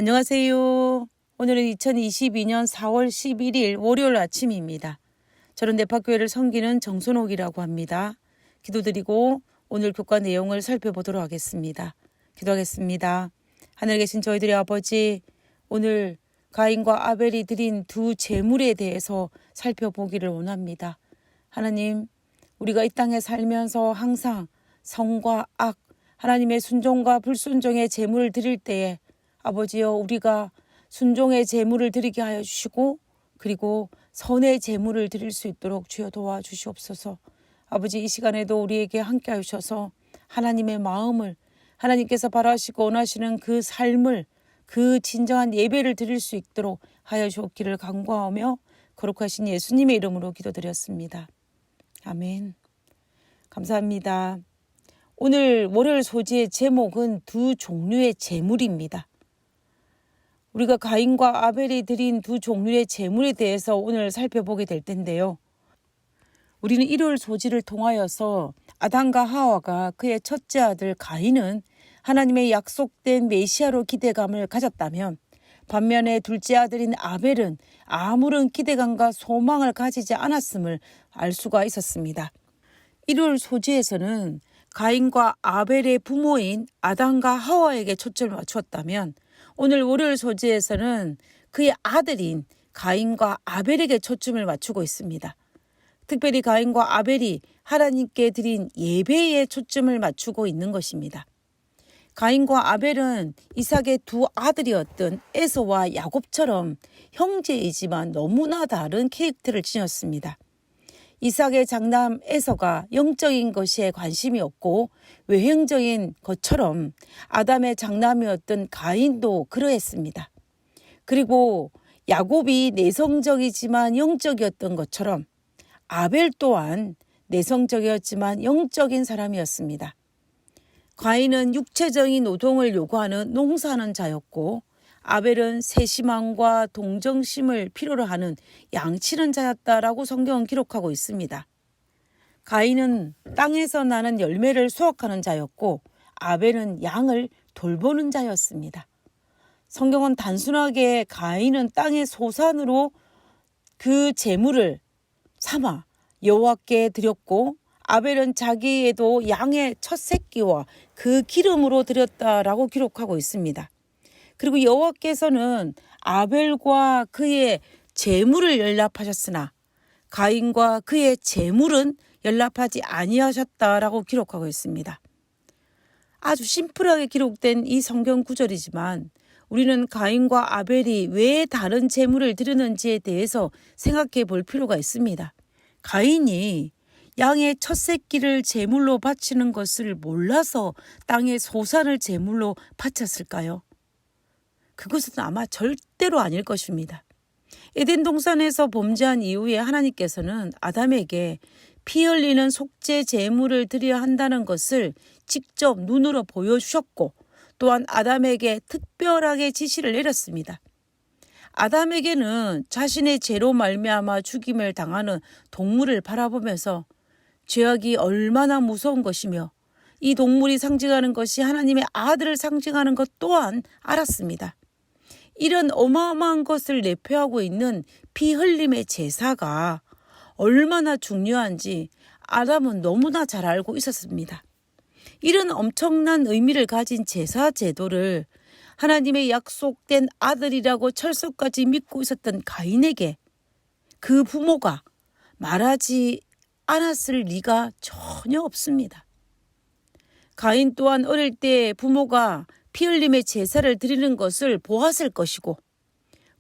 안녕하세요. 오늘은 2022년 4월 11일 월요일 아침입니다. 저는 네파교회를 섬기는 정순옥이라고 합니다. 기도드리고 오늘 교과 내용을 살펴보도록 하겠습니다. 기도하겠습니다. 하늘에 계신 저희들의 아버지, 오늘 가인과 아벨이 드린 두 제물에 대해서 살펴보기를 원합니다. 하나님, 우리가 이 땅에 살면서 항상 성과 악, 하나님의 순종과 불순종의 제물을 드릴 때에 아버지여, 우리가 순종의 제물을 드리게 하여 주시고 그리고 선의 제물을 드릴 수 있도록 주여 도와주시옵소서. 아버지, 이 시간에도 우리에게 함께 하셔서 하나님의 마음을, 하나님께서 바라시고 원하시는 그 삶을, 그 진정한 예배를 드릴 수 있도록 하여 주옵기를 간구하며 거룩하신 예수님의 이름으로 기도드렸습니다. 아멘. 감사합니다. 오늘 월요일 소지의 제목은 두 종류의 제물입니다. 우리가 가인과 아벨이 드린 두 종류의 제물에 대해서 오늘 살펴보게 될 텐데요. 우리는 일요일 소지를 통하여서 아담과 하와가 그의 첫째 아들 가인은 하나님의 약속된 메시아로 기대감을 가졌다면, 반면에 둘째 아들인 아벨은 아무런 기대감과 소망을 가지지 않았음을 알 수가 있었습니다. 일요일 소지에서는 가인과 아벨의 부모인 아담과 하와에게 초점을 맞추었다면, 오늘 월요일 소지에서는 그의 아들인 가인과 아벨에게 초점을 맞추고 있습니다. 특별히 가인과 아벨이 하나님께 드린 예배에 초점을 맞추고 있는 것입니다. 가인과 아벨은 이삭의 두 아들이었던 에서와 야곱처럼 형제이지만 너무나 다른 캐릭터를 지녔습니다. 이삭의 장남 에서가 영적인 것에 관심이 없고 외형적인 것처럼 아담의 장남이었던 가인도 그러했습니다. 그리고 야곱이 내성적이지만 영적이었던 것처럼 아벨 또한 내성적이었지만 영적인 사람이었습니다. 가인은 육체적인 노동을 요구하는 농사하는 자였고, 아벨은 세심함과 동정심을 필요로 하는 양치는 자였다라고 성경은 기록하고 있습니다. 가인은 땅에서 나는 열매를 수확하는 자였고, 아벨은 양을 돌보는 자였습니다. 성경은 단순하게 가인은 땅의 소산으로 그 제물을 삼아 여호와께 드렸고, 아벨은 자기에도 양의 첫 새끼와 그 기름으로 드렸다라고 기록하고 있습니다. 그리고 여호와께서는 아벨과 그의 제물을 연락하셨으나 가인과 그의 제물은 연락하지 아니하셨다라고 기록하고 있습니다. 아주 심플하게 기록된 이 성경 구절이지만 우리는 가인과 아벨이 왜 다른 제물을 드리는지에 대해서 생각해 볼 필요가 있습니다. 가인이 양의 첫 새끼를 제물로 바치는 것을 몰라서 땅의 소산을 제물로 바쳤을까요? 그것은 아마 절대로 아닐 것입니다. 에덴 동산에서 범죄한 이후에 하나님께서는 아담에게 피 흘리는 속죄 제물을 드려야 한다는 것을 직접 눈으로 보여주셨고, 또한 아담에게 특별하게 지시를 내렸습니다. 아담에게는 자신의 죄로 말미암아 죽임을 당하는 동물을 바라보면서 죄악이 얼마나 무서운 것이며 이 동물이 상징하는 것이 하나님의 아들을 상징하는 것 또한 알았습니다. 이런 어마어마한 것을 내포하고 있는 피 흘림의 제사가 얼마나 중요한지 아담은 너무나 잘 알고 있었습니다. 이런 엄청난 의미를 가진 제사 제도를 하나님의 약속된 아들이라고 철석까지 믿고 있었던 가인에게 그 부모가 말하지 않았을 리가 전혀 없습니다. 가인 또한 어릴 때 부모가 피 흘림의 제사를 드리는 것을 보았을 것이고,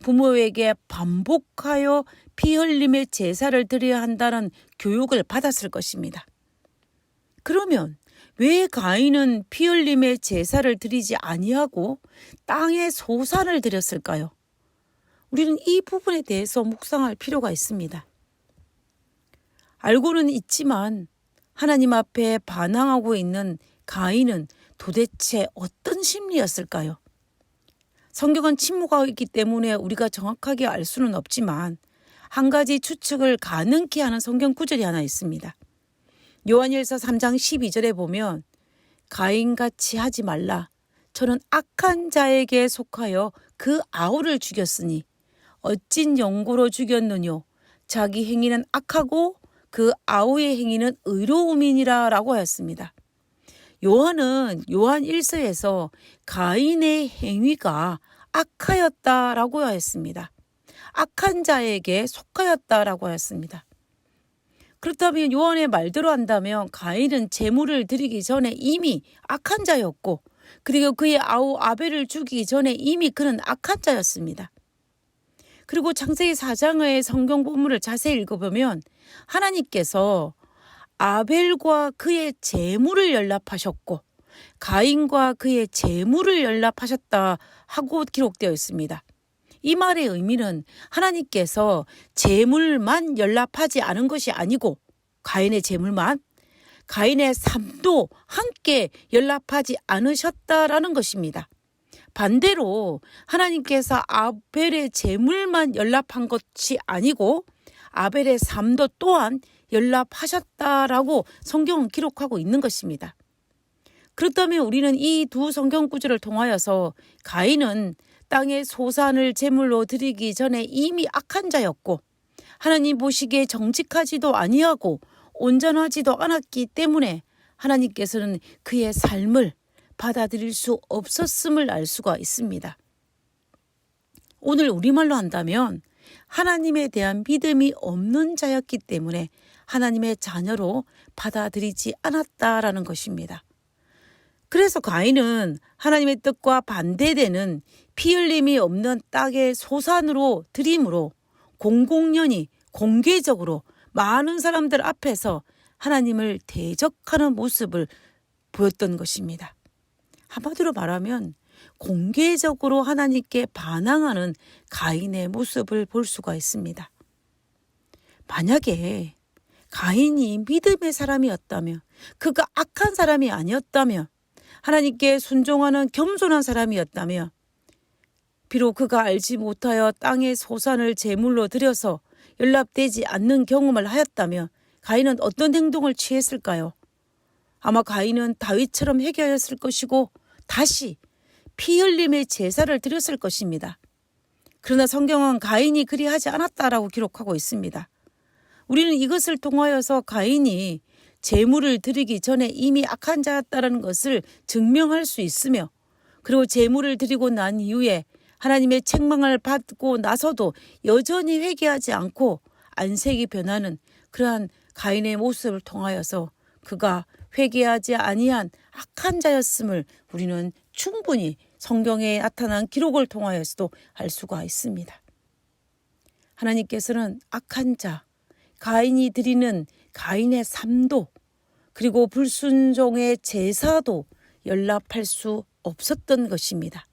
부모에게 반복하여 피 흘림의 제사를 드려야 한다는 교육을 받았을 것입니다. 그러면 왜 가인은 피 흘림의 제사를 드리지 아니하고 땅의 소산을 드렸을까요? 우리는 이 부분에 대해서 묵상할 필요가 있습니다. 알고는 있지만 하나님 앞에 반항하고 있는 가인은 도대체 어떤 심리였을까요? 성경은 침묵하고 있기 때문에 우리가 정확하게 알 수는 없지만 한 가지 추측을 가능케 하는 성경 구절이 하나 있습니다. 요한일서 3장 12절에 보면 가인같이 하지 말라. 저는 악한 자에게 속하여 그 아우를 죽였으니 어찐 영고로 죽였느뇨. 자기 행위는 악하고 그 아우의 행위는 의로움이니라 라고 하였습니다. 요한은 요한 1서에서 가인의 행위가 악하였다라고 하였습니다. 악한 자에게 속하였다라고 하였습니다. 그렇다면 요한의 말대로 한다면 가인은 제물을 드리기 전에 이미 악한 자였고, 그리고 그의 아우 아벨을 죽이기 전에 이미 그는 악한 자였습니다. 그리고 창세기 4장의 성경 본문을 자세히 읽어보면 하나님께서 아벨과 그의 제물을 연락하셨고 가인과 그의 제물을 연락하셨다 하고 기록되어 있습니다. 이 말의 의미는 하나님께서 제물만 연락하지 않은 것이 아니고 가인의 제물만, 가인의 삶도 함께 연락하지 않으셨다라는 것입니다. 반대로 하나님께서 아벨의 제물만 연락한 것이 아니고 아벨의 삶도 또한 연락하셨다라고 성경은 기록하고 있는 것입니다. 그렇다면 우리는 이 두 성경 구절을 통하여서 가인은 땅의 소산을 제물로 드리기 전에 이미 악한 자였고 하나님 보시기에 정직하지도 아니하고 온전하지도 않았기 때문에 하나님께서는 그의 삶을 받아들일 수 없었음을 알 수가 있습니다. 오늘 우리말로 한다면 하나님에 대한 믿음이 없는 자였기 때문에 하나님의 자녀로 받아들이지 않았다라는 것입니다. 그래서 가인은 하나님의 뜻과 반대되는 피 흘림이 없는 땅의 소산으로 드림으로 공공연히 공개적으로 많은 사람들 앞에서 하나님을 대적하는 모습을 보였던 것입니다. 한마디로 말하면 공개적으로 하나님께 반항하는 가인의 모습을 볼 수가 있습니다. 만약에 가인이 믿음의 사람이었다면, 그가 악한 사람이 아니었다면, 하나님께 순종하는 겸손한 사람이었다면, 비록 그가 알지 못하여 땅의 소산을 제물로 드려서 연락되지 않는 경험을 하였다면 가인은 어떤 행동을 취했을까요? 아마 가인은 다윗처럼 회개하였을 것이고 다시 피 흘림의 제사를 드렸을 것입니다. 그러나 성경은 가인이 그리하지 않았다라고 기록하고 있습니다. 우리는 이것을 통하여서 가인이 제물을 드리기 전에 이미 악한 자였다는 것을 증명할 수 있으며, 그리고 제물을 드리고 난 이후에 하나님의 책망을 받고 나서도 여전히 회개하지 않고 안색이 변하는 그러한 가인의 모습을 통하여서 그가 회개하지 아니한 악한 자였음을 우리는 충분히 성경에 나타난 기록을 통하여서도 알 수가 있습니다. 하나님께서는 악한 자, 가인이 드리는 가인의 삶도 그리고 불순종의 제사도 연락할 수 없었던 것입니다.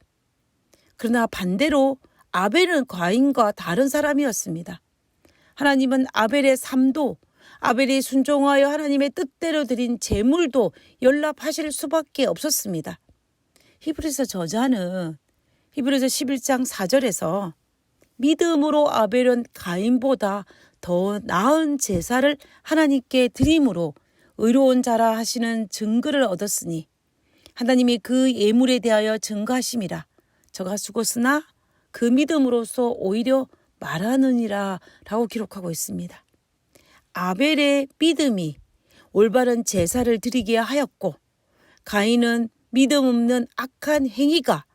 그러나 반대로 아벨은 가인과 다른 사람이었습니다. 하나님은 아벨의 삶도, 아벨이 순종하여 하나님의 뜻대로 드린 제물도 연락하실 수밖에 없었습니다. 히브리서 저자는 히브리서 11장 4절에서 믿음으로 아벨은 가인보다 더 나은 제사를 하나님께 드림으로 의로운 자라 하시는 증거를 얻었으니 하나님이 그 예물에 대하여 증거하심이라. 저가 죽었으나 그 믿음으로써 오히려 말하느니라 라고 기록하고 있습니다. 아벨의 믿음이 올바른 제사를 드리게 하였고 가인은 믿음 없는 악한 행위가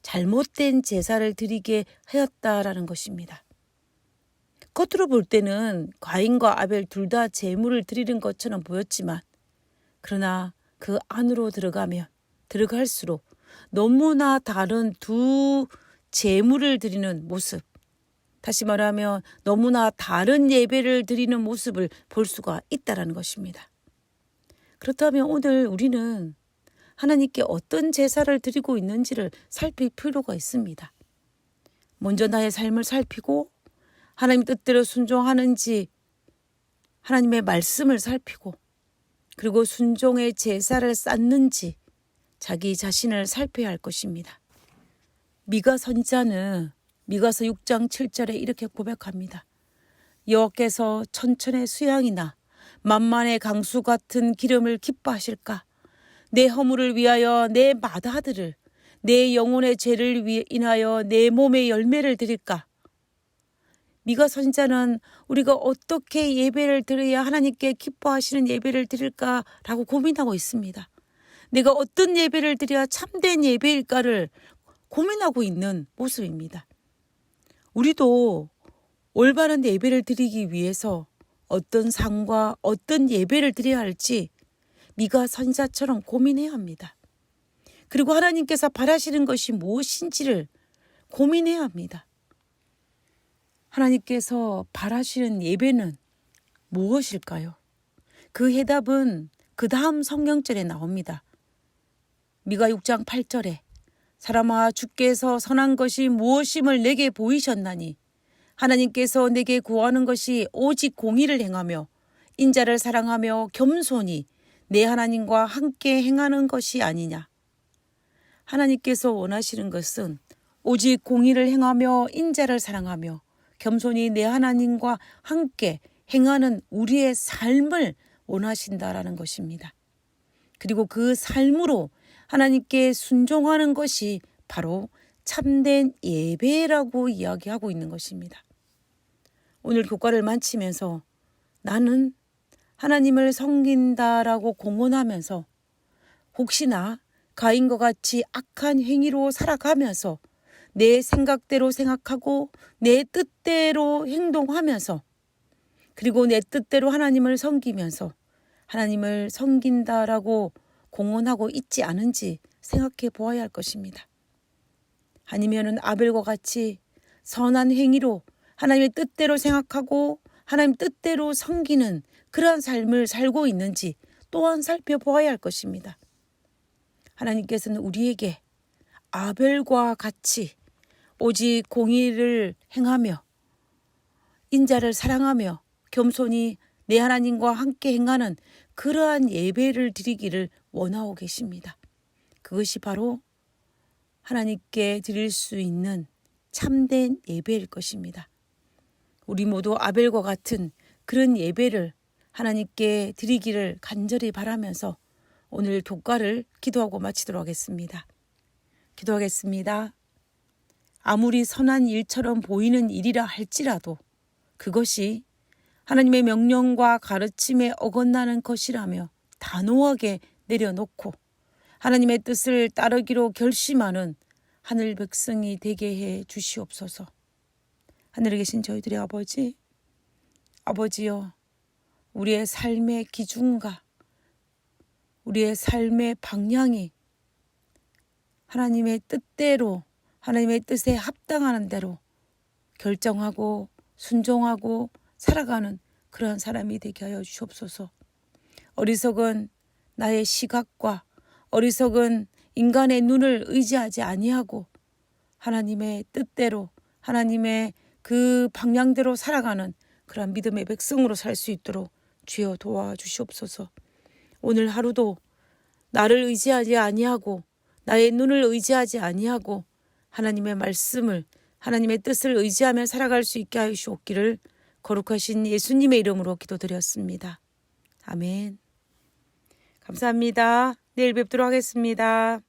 잘못된 제사를 드리게 하였다라는 것입니다. 겉으로 볼 때는 가인과 아벨 둘 다 제물을 드리는 것처럼 보였지만 그러나 그 안으로 들어갈수록 너무나 다른 두 제물을 드리는 모습, 다시 말하면 너무나 다른 예배를 드리는 모습을 볼 수가 있다는 것입니다. 그렇다면 오늘 우리는 하나님께 어떤 제사를 드리고 있는지를 살필 필요가 있습니다. 먼저 나의 삶을 살피고 하나님 뜻대로 순종하는지 하나님의 말씀을 살피고 그리고 순종의 제사를 쌓는지 자기 자신을 살펴야 할 것입니다. 미가 선지자는 미가서 6장 7절에 이렇게 고백합니다. 여호와께서 천천의 수양이나 만만의 강수 같은 기름을 기뻐하실까? 내 허물을 위하여 내 맏아들을 내 영혼의 죄를 인하여 내 몸의 열매를 드릴까? 미가 선지자는 우리가 어떻게 예배를 드려야 하나님께 기뻐하시는 예배를 드릴까라고 고민하고 있습니다. 내가 어떤 예배를 드려야 참된 예배일까를 고민하고 있는 모습입니다. 우리도 올바른 예배를 드리기 위해서 어떤 상과 어떤 예배를 드려야 할지 미가 선지자처럼 고민해야 합니다. 그리고 하나님께서 바라시는 것이 무엇인지를 고민해야 합니다. 하나님께서 바라시는 예배는 무엇일까요? 그 해답은 그 다음 성경절에 나옵니다. 미가 6장 8절에 사람아 주께서 선한 것이 무엇임을 내게 보이셨나니 하나님께서 내게 구하는 것이 오직 공의를 행하며 인자를 사랑하며 겸손히 내 하나님과 함께 행하는 것이 아니냐. 하나님께서 원하시는 것은 오직 공의를 행하며 인자를 사랑하며 겸손히 내 하나님과 함께 행하는 우리의 삶을 원하신다라는 것입니다. 그리고 그 삶으로 하나님께 순종하는 것이 바로 참된 예배라고 이야기하고 있는 것입니다. 오늘 교과를 마치면서 나는 하나님을 섬긴다라고 공언하면서 혹시나 가인과 같이 악한 행위로 살아가면서 내 생각대로 생각하고 내 뜻대로 행동하면서 그리고 내 뜻대로 하나님을 섬기면서 하나님을 섬긴다라고 공언하고 있지 않은지 생각해 보아야 할 것입니다. 아니면은 아벨과 같이 선한 행위로 하나님의 뜻대로 생각하고 하나님 뜻대로 섬기는 그러한 삶을 살고 있는지 또한 살펴보아야 할 것입니다. 하나님께서는 우리에게 아벨과 같이 오직 공의를 행하며 인자를 사랑하며 겸손히 내 하나님과 함께 행하는 그러한 예배를 드리기를 원하고 계십니다. 그것이 바로 하나님께 드릴 수 있는 참된 예배일 것입니다. 우리 모두 아벨과 같은 그런 예배를 하나님께 드리기를 간절히 바라면서 오늘 교과를 기도하고 마치도록 하겠습니다. 기도하겠습니다. 아무리 선한 일처럼 보이는 일이라 할지라도 그것이 하나님의 명령과 가르침에 어긋나는 것이라며 단호하게 내려놓고 하나님의 뜻을 따르기로 결심하는 하늘 백성이 되게 해 주시옵소서. 하늘에 계신 저희들의 아버지여, 우리의 삶의 기준과 우리의 삶의 방향이 하나님의 뜻대로 하나님의 뜻에 합당하는 대로 결정하고 순종하고 살아가는 그러한 사람이 되게 하여 주옵소서. 어리석은 나의 시각과 어리석은 인간의 눈을 의지하지 아니하고 하나님의 뜻대로 하나님의 그 방향대로 살아가는 그러한 믿음의 백성으로 살 수 있도록 주여 도와주시옵소서. 오늘 하루도 나를 의지하지 아니하고 나의 눈을 의지하지 아니하고 하나님의 말씀을 하나님의 뜻을 의지하며 살아갈 수 있게 하여 주옵기를 거룩하신 예수님의 이름으로 기도드렸습니다. 아멘. 감사합니다. 내일 뵙도록 하겠습니다.